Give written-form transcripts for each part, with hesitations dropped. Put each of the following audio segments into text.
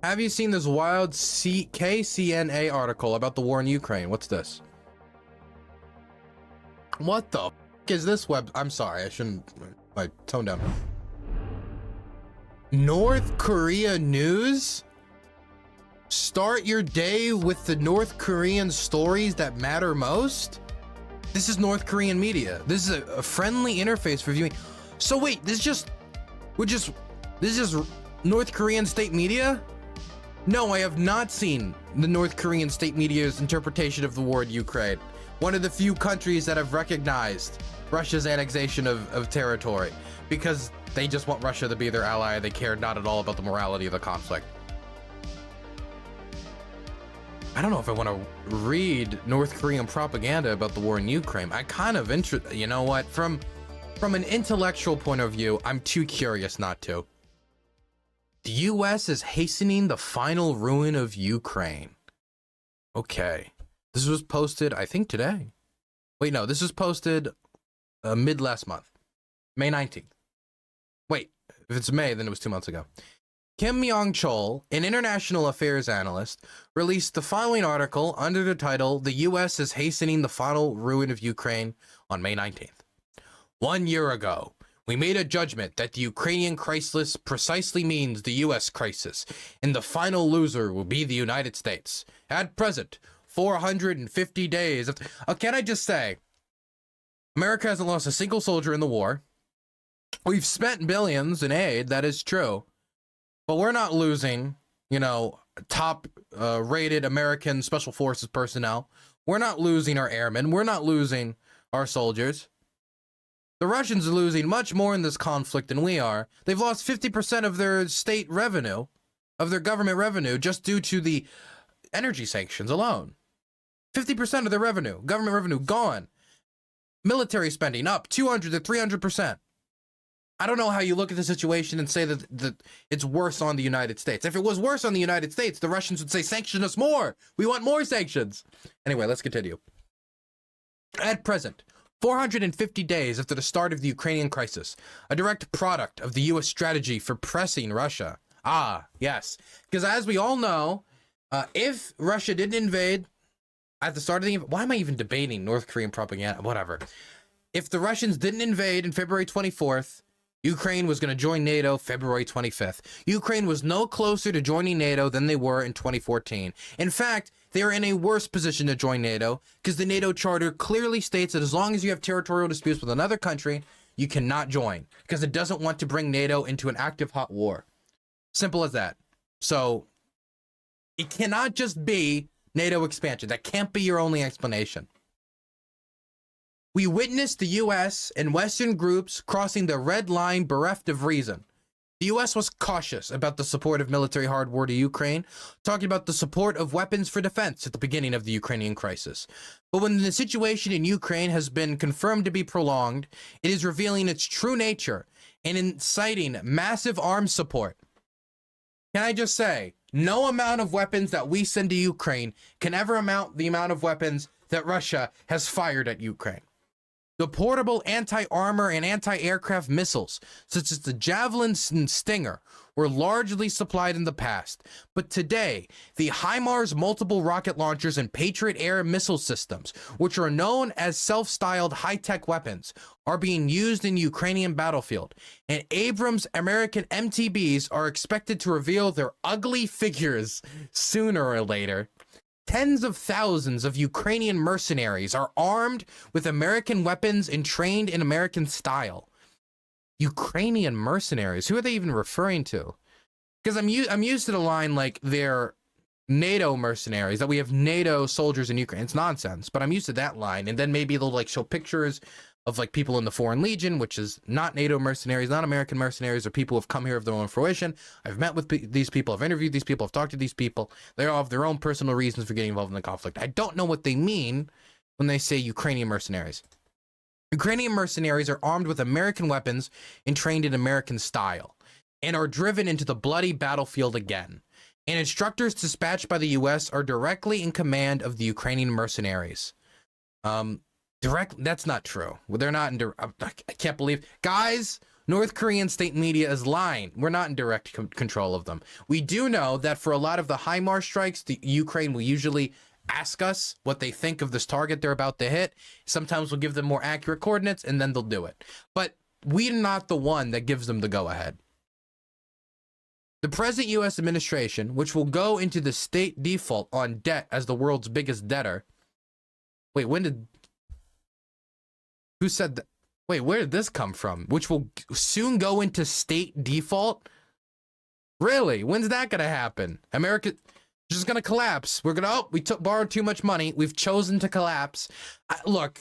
Have you seen this wild KCNA article about the war in Ukraine? What's this? What the f is this web? I'm sorry, I shouldn't. Like, tone down. North Korea news? Start your day with the North Korean stories that matter most? This is North Korean media. This is a friendly interface for viewing. So wait, this is just North Korean state media? No, I have not seen the North Korean state media's interpretation of the war in Ukraine. One of the few countries that have recognized Russia's annexation of territory because they just want Russia to be their ally. They care not at all about the morality of the conflict. I don't know if I want to read North Korean propaganda about the war in Ukraine. I kind of you know what? From an intellectual point of view, I'm too curious not to. The US is hastening the final ruin of Ukraine. Okay. This was posted, I think, today. Wait, no, this was posted mid last month, May 19th. Wait, if it's May, then it was 2 months ago. Kim Myong-chol, an international affairs analyst, released the following article under the title, "The U.S. is hastening the final ruin of Ukraine," on May 19th. 1 year ago, we made a judgment that the Ukrainian crisis precisely means the U.S. crisis, and the final loser will be the United States. At present, 450 days of... can I just say, America hasn't lost a single soldier in the war. We've spent billions in aid, that is true. But we're not losing, you know, top rated American Special Forces personnel. We're not losing our airmen. We're not losing our soldiers. The Russians are losing much more in this conflict than we are. They've lost 50% of their state revenue, of their government revenue, just due to the energy sanctions alone. 50% of their revenue, government revenue, gone. Military spending up 200 to 300%. I don't know how you look at the situation and say that it's worse on the United States. If it was worse on the United States, the Russians would say, sanction us more. We want more sanctions. Anyway, let's continue. At present, 450 days after the start of the Ukrainian crisis, a direct product of the U.S. strategy for pressing Russia. Ah, yes. Because as we all know, if Russia didn't invade at the start of the... Why am I even debating North Korean propaganda? Whatever. If the Russians didn't invade on February 24th, Ukraine was going to join NATO February 25th. Ukraine was no closer to joining NATO than they were in 2014. In fact, they are in a worse position to join NATO because the NATO charter clearly states that as long as you have territorial disputes with another country, you cannot join because it doesn't want to bring NATO into an active hot war. Simple as that. So it cannot just be NATO expansion. That can't be your only explanation. We witnessed the U.S. and Western groups crossing the red line bereft of reason. The U.S. was cautious about the support of military hardware to Ukraine, talking about the support of weapons for defense at the beginning of the Ukrainian crisis. But when the situation in Ukraine has been confirmed to be prolonged, it is revealing its true nature and inciting massive arms support. Can I just say, no amount of weapons that we send to Ukraine can ever amount the amount of weapons that Russia has fired at Ukraine. The portable anti-armor and anti-aircraft missiles, such as the Javelin and Stinger, were largely supplied in the past. But today, the HIMARS multiple rocket launchers and Patriot air missile systems, which are known as self-styled high-tech weapons, are being used in the Ukrainian battlefield. And Abrams American MTBs are expected to reveal their ugly figures sooner or later. Tens of thousands of Ukrainian mercenaries are armed with American weapons and trained in American style. Ukrainian mercenaries? Who are they even referring to? Because I'm used to the line like they're NATO mercenaries, that we have NATO soldiers in Ukraine. It's nonsense, but I'm used to that line. And then maybe they'll like show pictures of like people in the Foreign Legion, which is not NATO mercenaries, not American mercenaries, or people who have come here of their own fruition. I've met with these people, I've interviewed these people, I've talked to these people. They all have their own personal reasons for getting involved in the conflict. I don't know what they mean when they say Ukrainian mercenaries. Ukrainian mercenaries are armed with American weapons and trained in American style, and are driven into the bloody battlefield again. And instructors dispatched by the U.S. are directly in command of the Ukrainian mercenaries. That's not true. They're not in. I can't believe, guys. North Korean state media is lying. We're not in direct control of them. We do know that for a lot of the HIMARS strikes, the Ukraine will usually ask us what they think of this target they're about to hit. Sometimes we'll give them more accurate coordinates, and then they'll do it. But we're not the one that gives them the go-ahead. The present U.S. administration, which will go into the state default on debt as the world's biggest debtor. Wait, who said that? Wait, where did this come from? Which will soon go into state default? Really? When's that going to happen? America just going to collapse. We're going to, we borrowed too much money. We've chosen to collapse. Look,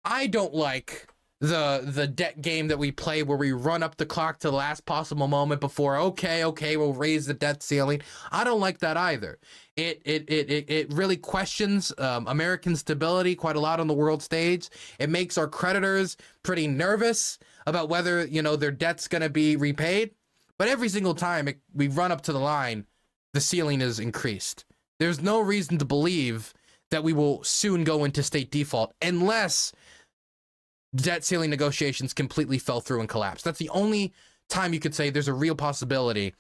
I don't like the debt game that we play where we run up the clock to the last possible moment before, okay, we'll raise the debt ceiling. I don't like that either. It really questions American stability quite a lot on the world stage. It makes our creditors pretty nervous about whether, you know, their debt's going to be repaid. But every single time we run up to the line, the ceiling is increased. There's no reason to believe that we will soon go into state default unless debt ceiling negotiations completely fell through and collapsed. That's the only time you could say there's a real possibility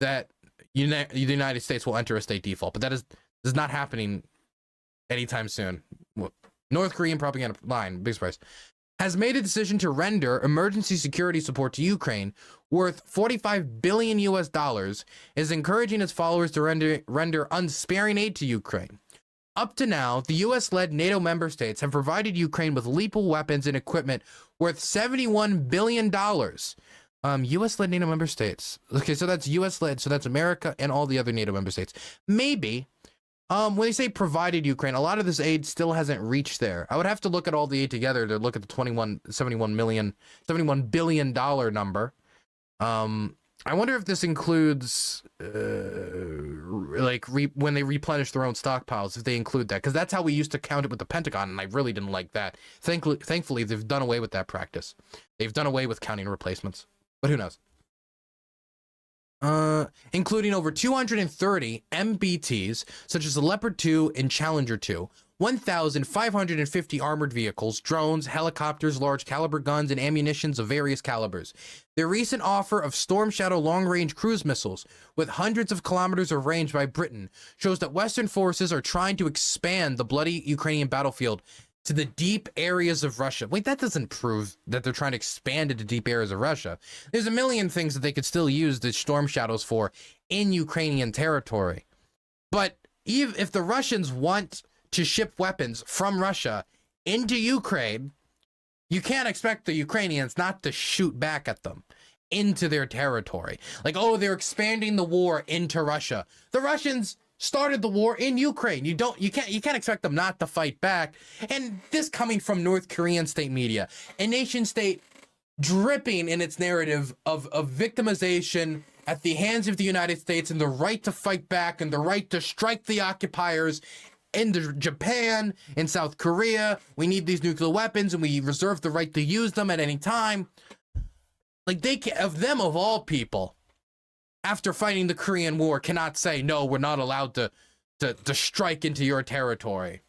that the United States will enter a state default. But that is not happening anytime soon. North Korean propaganda line, big surprise, has made a decision to render emergency security support to Ukraine worth $45 billion US, is encouraging its followers to render unsparing aid to Ukraine. Up to now, the US-led NATO member states have provided Ukraine with lethal weapons and equipment worth $71 billion. US-led NATO member states. Okay, so that's US-led, so that's America and all the other NATO member states. Maybe, when they say provided Ukraine, a lot of this aid still hasn't reached there. I would have to look at all the aid together to look at the $71 billion number. I wonder if this includes when they replenish their own stockpiles, if they include that, because that's how we used to count it with the Pentagon, and I really didn't like that. Thankfully, they've done away with that practice. They've done away with counting replacements, but who knows? Including over 230 MBTs, such as the Leopard 2 and Challenger 2, 1,550 armored vehicles, drones, helicopters, large caliber guns, and ammunitions of various calibers. The recent offer of Storm Shadow long-range cruise missiles with hundreds of kilometers of range by Britain shows that Western forces are trying to expand the bloody Ukrainian battlefield to the deep areas of Russia. Wait, that doesn't prove that they're trying to expand into deep areas of Russia. There's a million things that they could still use the Storm Shadows for in Ukrainian territory. But even if the Russians want to ship weapons from Russia into Ukraine, you can't expect the Ukrainians not to shoot back at them into their territory. Like, oh, they're expanding the war into Russia. The Russians started the war in Ukraine. You can't expect them not to fight back. And this coming from North Korean state media, a nation state dripping in its narrative of victimization at the hands of the United States and the right to fight back and the right to strike the occupiers. In Japan, in South Korea, we need these nuclear weapons and we reserve the right to use them at any time. Like, they can, of all people, after fighting the Korean War, cannot say, no, we're not allowed to strike into your territory.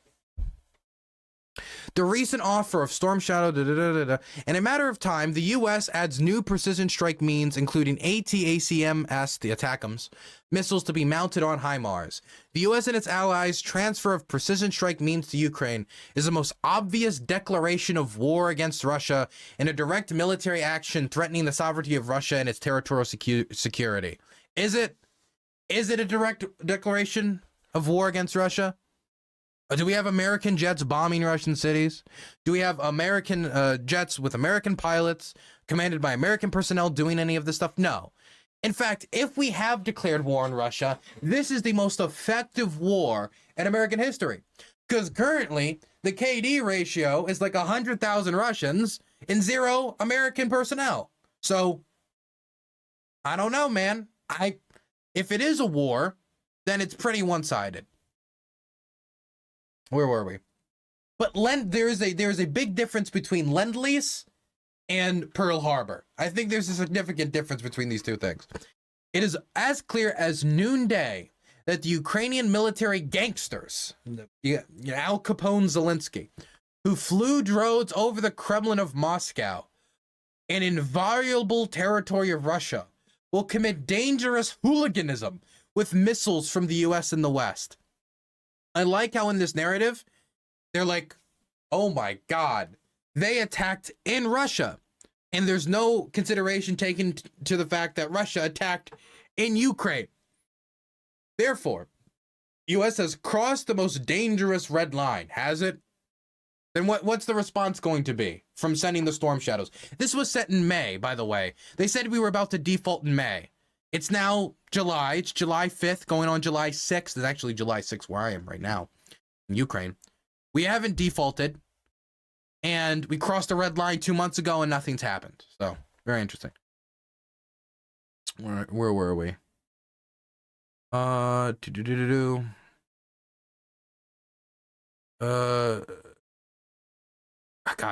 The recent offer of Storm Shadow, in a matter of time, the U.S. adds new precision strike means, including ATACMS, the ATACMS, missiles to be mounted on HIMARS. The U.S. and its allies' transfer of precision strike means to Ukraine is the most obvious declaration of war against Russia and a direct military action threatening the sovereignty of Russia and its territorial security. Is it a direct declaration of war against Russia? Do we have American jets bombing Russian cities? Do we have American jets with American pilots commanded by American personnel doing any of this stuff? No. In fact, if we have declared war on Russia, this is the most effective war in American history. Because currently, the KD ratio is like 100,000 Russians and 0 American personnel. So, I don't know, man. If it is a war, then it's pretty one-sided. Where were we? But there is a big difference between Lend-Lease and Pearl Harbor. I think there's a significant difference between these two things. It is as clear as noonday that the Ukrainian military gangsters, Al Capone, Zelensky, who flew drones over the Kremlin of Moscow an inviolable territory of Russia, will commit dangerous hooliganism with missiles from the US and the West. I like how in this narrative, they're like, oh my God, they attacked in Russia. And there's no consideration taken to the fact that Russia attacked in Ukraine. Therefore, US has crossed the most dangerous red line, has it? Then what's the response going to be from sending the storm shadows? This was set in May, by the way. They said we were about to default in May. It's now July. It's July 5th, going on July 6th. It's actually July 6th where I am right now in Ukraine. We haven't defaulted, and we crossed the red line 2 months ago, and nothing's happened. So, very interesting. Where were we? God,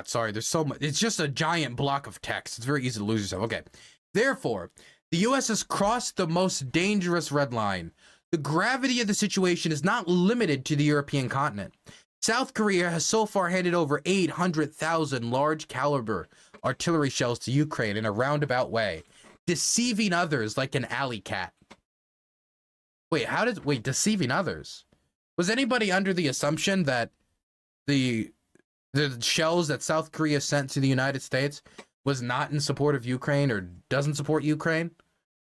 sorry, there's so much. It's just a giant block of text. It's very easy to lose yourself. Okay. Therefore, the US has crossed the most dangerous red line. The gravity of the situation is not limited to the European continent. South Korea has so far handed over 800,000 large caliber artillery shells to Ukraine in a roundabout way, deceiving others like an alley cat. Wait, deceiving others? Was anybody under the assumption that the shells that South Korea sent to the United States was not in support of Ukraine or doesn't support Ukraine?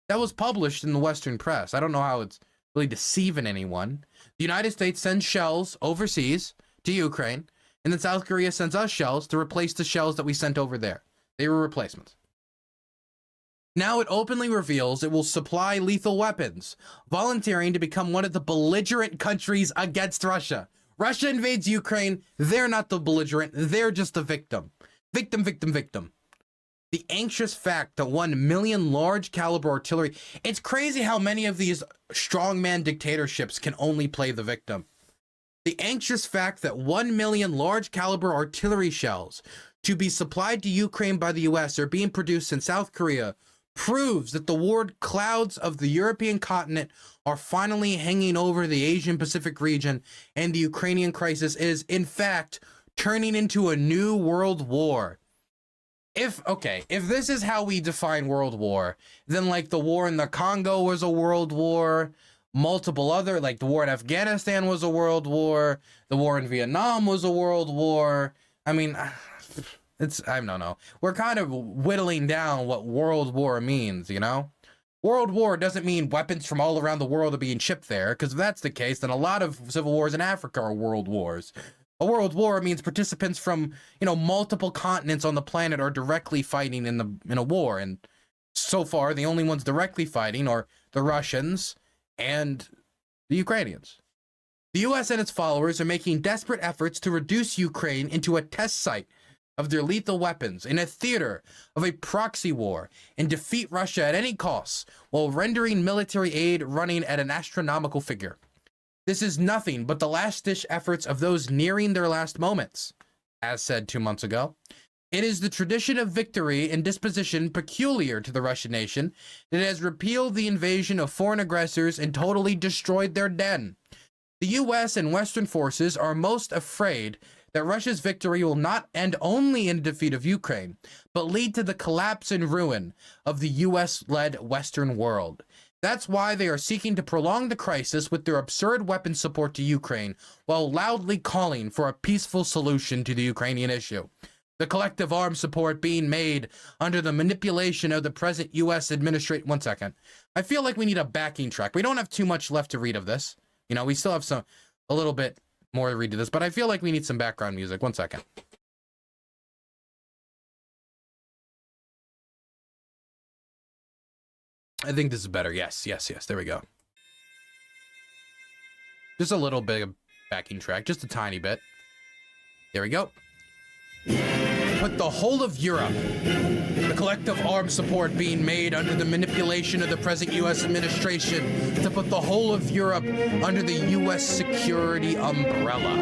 That was published in the Western press. I don't know how it's really deceiving anyone. The United States sends shells overseas to Ukraine, and then South Korea sends us shells to replace the shells that we sent over there. They were replacements. Now it openly reveals it will supply lethal weapons, volunteering to become one of the belligerent countries against Russia. Russia invades Ukraine. They're not the belligerent. They're just the victim. Victim. The anxious fact that 1 million large caliber artillery. It's crazy how many of these strongman dictatorships can only play the victim. The anxious fact that 1 million large caliber artillery shells to be supplied to Ukraine by the US are being produced in South Korea proves that the warred clouds of the European continent are finally hanging over the Asian Pacific region, and the Ukrainian crisis is, in fact, turning into a new world war. If this is how we define world war, then like the war in the Congo was a world war, multiple other, like the war in Afghanistan was a world war, the war in Vietnam was a world war. I mean, I don't know. We're kind of whittling down what world war means, you know? World war doesn't mean weapons from all around the world are being shipped there, because if that's the case, then a lot of civil wars in Africa are world wars. A world war means participants from, multiple continents on the planet are directly fighting in a war, and so far the only ones directly fighting are the Russians and the Ukrainians. The US and its followers are making desperate efforts to reduce Ukraine into a test site of their lethal weapons, in a theater of a proxy war, and defeat Russia at any cost, while rendering military aid running at an astronomical figure. This is nothing but the last-ditch efforts of those nearing their last moments, as said 2 months ago. It is the tradition of victory and disposition peculiar to the Russian nation that has repealed the invasion of foreign aggressors and totally destroyed their den. The US and Western forces are most afraid that Russia's victory will not end only in the defeat of Ukraine, but lead to the collapse and ruin of the US-led Western world. That's why they are seeking to prolong the crisis with their absurd weapon support to Ukraine, while loudly calling for a peaceful solution to the Ukrainian issue. The collective arms support being made under the manipulation of the present US administration. 1 second. I feel like we need a backing track. We don't have too much left to read of this. We still have a little bit more to read to this, but I feel like we need some background music. 1 second. I think this is better. Yes. There we go. Just a little bit of backing track, just a tiny bit. There we go. Put the whole of Europe, the collective arms support being made under the manipulation of the present US administration to put the whole of Europe under the US security umbrella.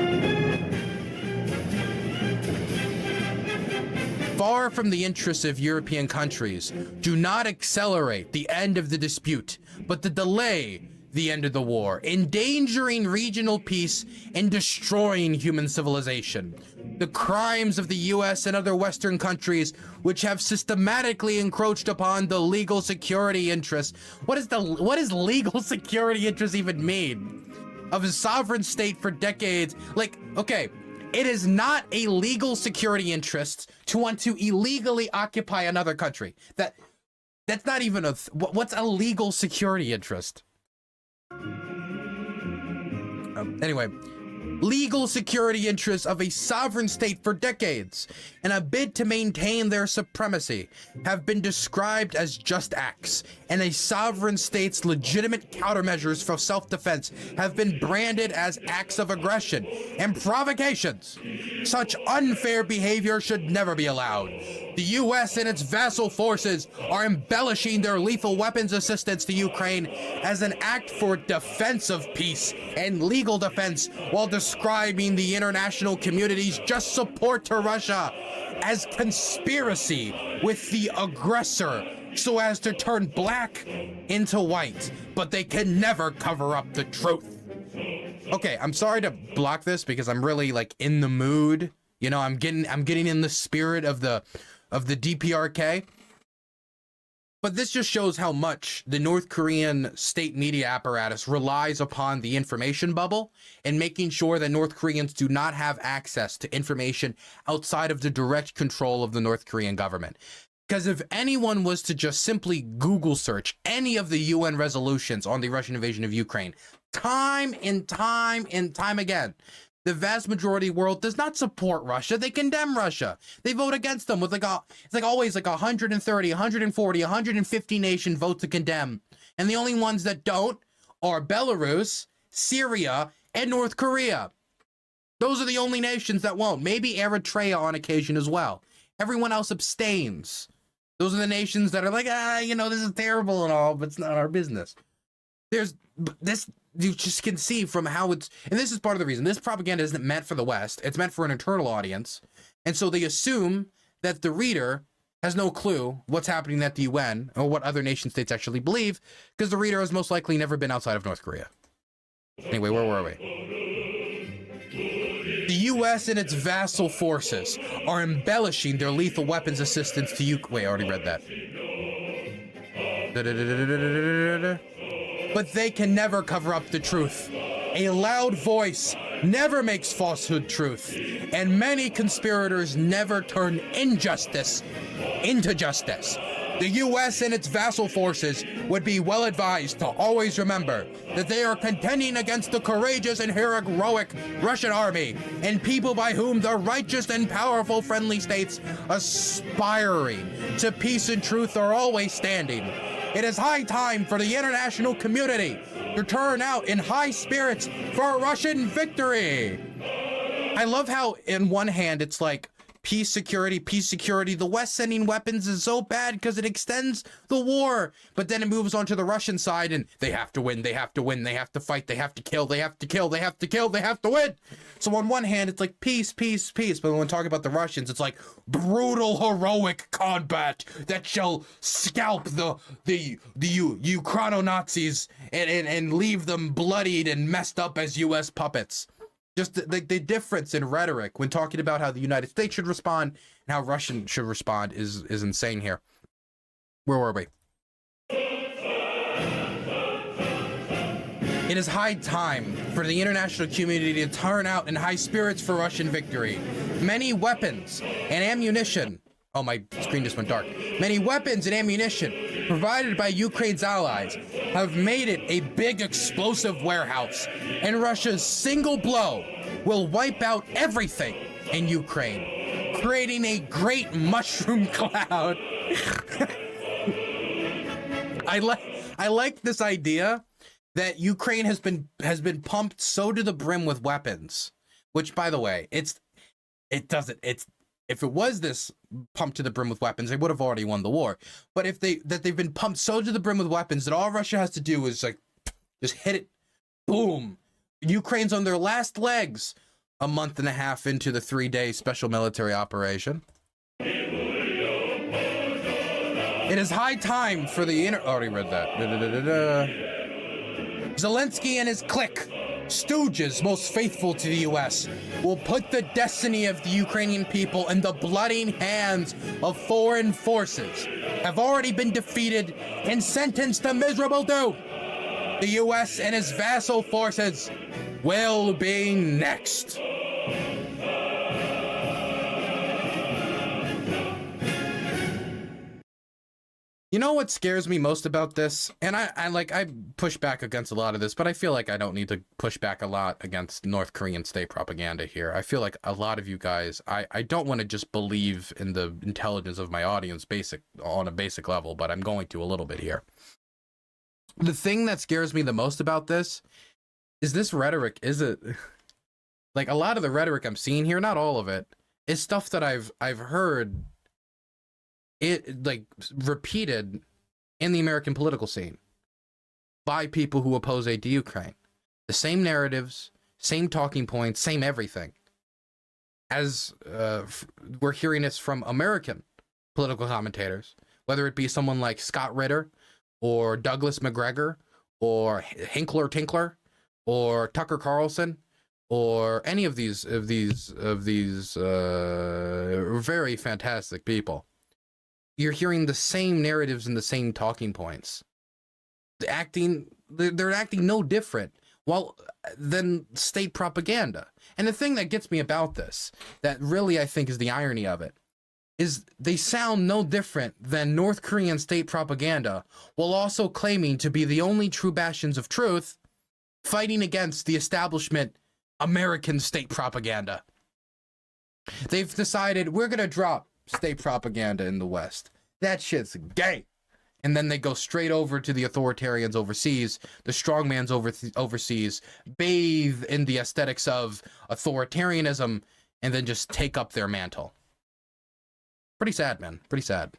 Far from the interests of European countries, do not accelerate the end of the dispute, but to delay the end of the war, endangering regional peace and destroying human civilization. The crimes of the US and other Western countries which have systematically encroached upon the legal security interests. What does legal security interest even mean? Of a sovereign state for decades. Like, okay, it is not a legal security interest to want to illegally occupy another country. That's not even a what's a legal security interest? Anyway, legal security interests of a sovereign state for decades, in a bid to maintain their supremacy, have been described as just acts, and a sovereign state's legitimate countermeasures for self-defense have been branded as acts of aggression and provocations. Such unfair behavior should never be allowed. The US and its vassal forces are embellishing their lethal weapons assistance to Ukraine as an act for defense of peace and legal defense, while describing the international community's just support to Russia as conspiracy with the aggressor so as to turn black into white, but they can never cover up the truth. Okay, I'm sorry to block this because I'm really like in the mood. You know, I'm getting in the spirit of the DPRK. But this just shows how much the North Korean state media apparatus relies upon the information bubble and making sure that North Koreans do not have access to information outside of the direct control of the North Korean government. Because if anyone was to just simply Google search any of the UN resolutions on the Russian invasion of Ukraine, time and time and time again, the vast majority of the world does not support Russia. They condemn Russia. They vote against them with it's like always like 130, 140, 150 nation vote to condemn. And the only ones that don't are Belarus, Syria, and North Korea. Those are the only nations that won't. Maybe Eritrea on occasion as well. Everyone else abstains. Those are the nations that are like, you know, this is terrible and all, but it's not our business. There's this. You just can see from how it's, and this is part of the reason, this propaganda isn't meant for the West, it's meant for an internal audience, and so they assume that the reader has no clue what's happening at the UN or what other nation states actually believe, because the reader has most likely never been outside of North Korea. Anyway, where were we? The US and its vassal forces are embellishing their lethal weapons assistance to Ukraine. Wait, I already read that. But they can never cover up the truth. A loud voice never makes falsehood truth, and many conspirators never turn injustice into justice. The US and its vassal forces would be well advised to always remember that they are contending against the courageous and heroic Russian army and people by whom the righteous and powerful friendly states aspiring to peace and truth are always standing. It is high time for the international community to turn out in high spirits for a Russian victory. I love how in one hand it's like peace, security, peace, security. The West sending weapons is so bad because it extends the war. But then it moves on to the Russian side and they have to win, they have to win, they have to fight, they have to kill, they have to kill, they have to kill, they have to win. So on one hand, it's like peace, peace, peace. But when talking about the Russians, it's like brutal, heroic combat that shall scalp the Ukraino-Nazis and leave them bloodied and messed up as US puppets. Just the difference in rhetoric when talking about how the United States should respond and how Russia should respond is insane here. Where were we? It is high time for the international community to turn out in high spirits for Russian victory. Many weapons and ammunition. Oh, my screen just went dark. Many weapons and ammunition provided by Ukraine's allies have made it a big explosive warehouse, and Russia's single blow will wipe out everything in Ukraine, creating a great mushroom cloud. I like this idea that Ukraine has been pumped so to the brim with weapons, which, by the way, if it was this pumped to the brim with weapons, they would have already won the war. But if they've been pumped so to the brim with weapons that all Russia has to do is like just hit it, boom. Ukraine's on their last legs a month and a half into the 3-day special military operation. It is high time for the already read that. Zelensky and his clique, stooges most faithful to the US, will put the destiny of the Ukrainian people in the bloody hands of foreign forces, have already been defeated and sentenced to miserable doom. The US and his vassal forces will be next. You know what scares me most about this? And I push back against a lot of this, but I feel like I don't need to push back a lot against North Korean state propaganda here. I feel like a lot of you guys, I don't want to just believe in the intelligence of my audience on a basic level, but I'm going to a little bit here. The thing that scares me the most about this is this rhetoric. Like a lot of the rhetoric I'm seeing here, not all of it, is stuff that I've heard it like repeated in the American political scene by people who oppose aid to Ukraine. The same narratives, same talking points, same everything. As we're hearing this from American political commentators, whether it be someone like Scott Ritter or Douglas McGregor or Hinkler Tinkler or Tucker Carlson or any of these very fantastic people. You're hearing the same narratives and the same talking points. They're acting no different than state propaganda. And the thing that gets me about this, that really I think is the irony of it, is they sound no different than North Korean state propaganda, while also claiming to be the only true bastions of truth, fighting against the establishment American state propaganda. They've decided we're going to drop state propaganda in the West. That shit's gay. And then they go straight over to the authoritarians overseas, the strongmans overseas, bathe in the aesthetics of authoritarianism, and then just take up their mantle. Pretty sad, man. Pretty sad.